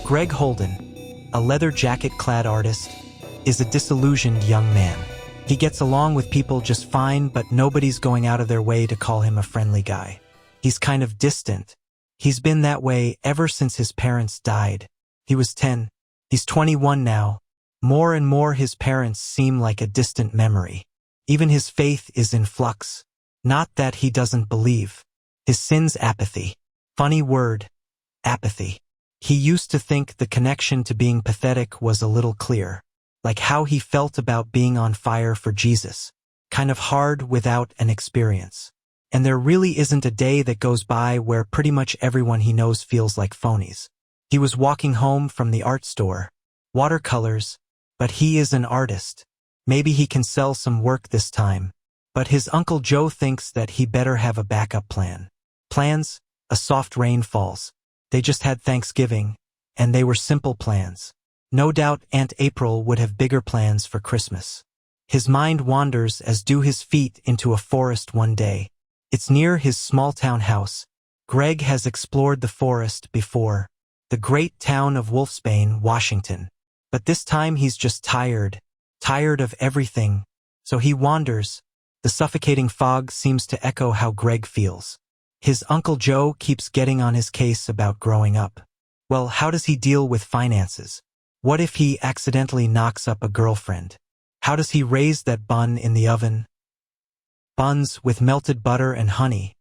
Greg Holden, a leather jacket-clad artist, is a disillusioned young man. He gets along with people just fine, but nobody's going out of their way to call him a friendly guy. He's kind of distant. He's been that way ever since his parents died. He was 10. He's 21 now. More and more his parents seem like a distant memory. Even his faith is in flux. Not that he doesn't believe. His sin's apathy. Funny word, apathy. He used to think the connection to being pathetic was a little clear. Like how he felt about being on fire for Jesus. Kind of hard without an experience. And there really isn't a day that goes by where pretty much everyone he knows feels like phonies. He was walking home from the art store. Watercolors. But he is an artist. Maybe he can sell some work this time. But his Uncle Joe thinks that he better have a backup plan. Plans? A soft rain falls. They just had Thanksgiving, and they were simple plans. No doubt Aunt April would have bigger plans for Christmas. His mind wanders as do his feet into a forest one day. It's near his small-town house. Greg has explored the forest before. The great town of Wolfsbane, Washington. But this time he's just tired of everything. So he wanders. The suffocating fog seems to echo how Greg feels. His Uncle Joe keeps getting on his case about growing up. Well, how does he deal with finances? What if he accidentally knocks up a girlfriend? How does he raise that bun in the oven? Buns with melted butter and honey.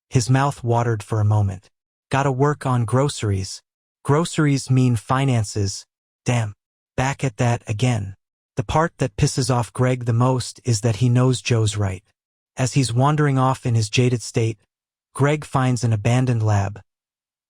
His mouth watered for a moment. Gotta work on groceries. Groceries mean finances. Damn. Back at that again. The part that pisses off Greg the most is that he knows Joe's right. As he's wandering off in his jaded state, Greg finds an abandoned lab.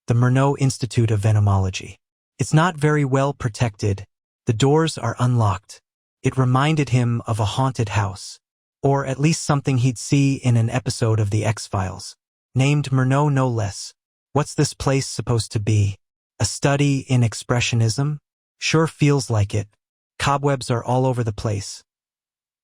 The Murnau Institute of Venomology. It's not very well protected. The doors are unlocked. It reminded him of a haunted house. Or at least something he'd see in an episode of The X-Files. Named Murnau no less. What's this place supposed to be? A study in expressionism? Sure feels like it. Cobwebs are all over the place.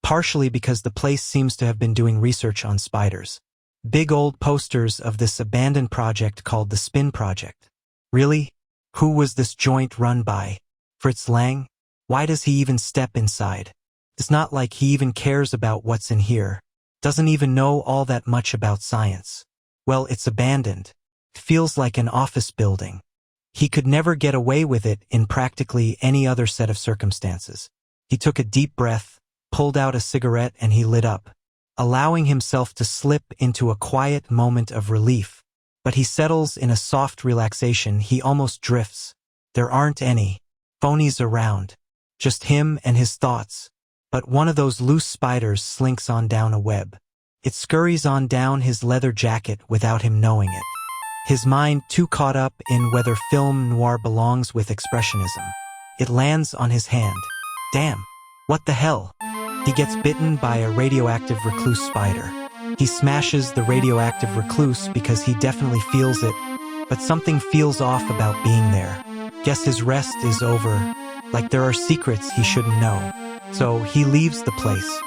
Partially because the place seems to have been doing research on spiders. Big old posters of this abandoned project called the Spin Project. Really? Who was this joint run by? Fritz Lang? Why does he even step inside? It's not like he even cares about what's in here. Doesn't even know all that much about science. Well, it's abandoned. It feels like an office building. He could never get away with it in practically any other set of circumstances. He took a deep breath, pulled out a cigarette, and he lit up, allowing himself to slip into a quiet moment of relief. But he settles in a soft relaxation. He almost drifts. There aren't any phonies around. Just him and his thoughts. But one of those loose spiders slinks on down a web. It scurries on down his leather jacket without him knowing it. His mind too caught up in whether film noir belongs with expressionism. It lands on his hand. Damn. What the hell? He gets bitten by a radioactive recluse spider. He smashes the radioactive recluse because he definitely feels it, but something feels off about being there. Guess his rest is over, like there are secrets he shouldn't know. So he leaves the place.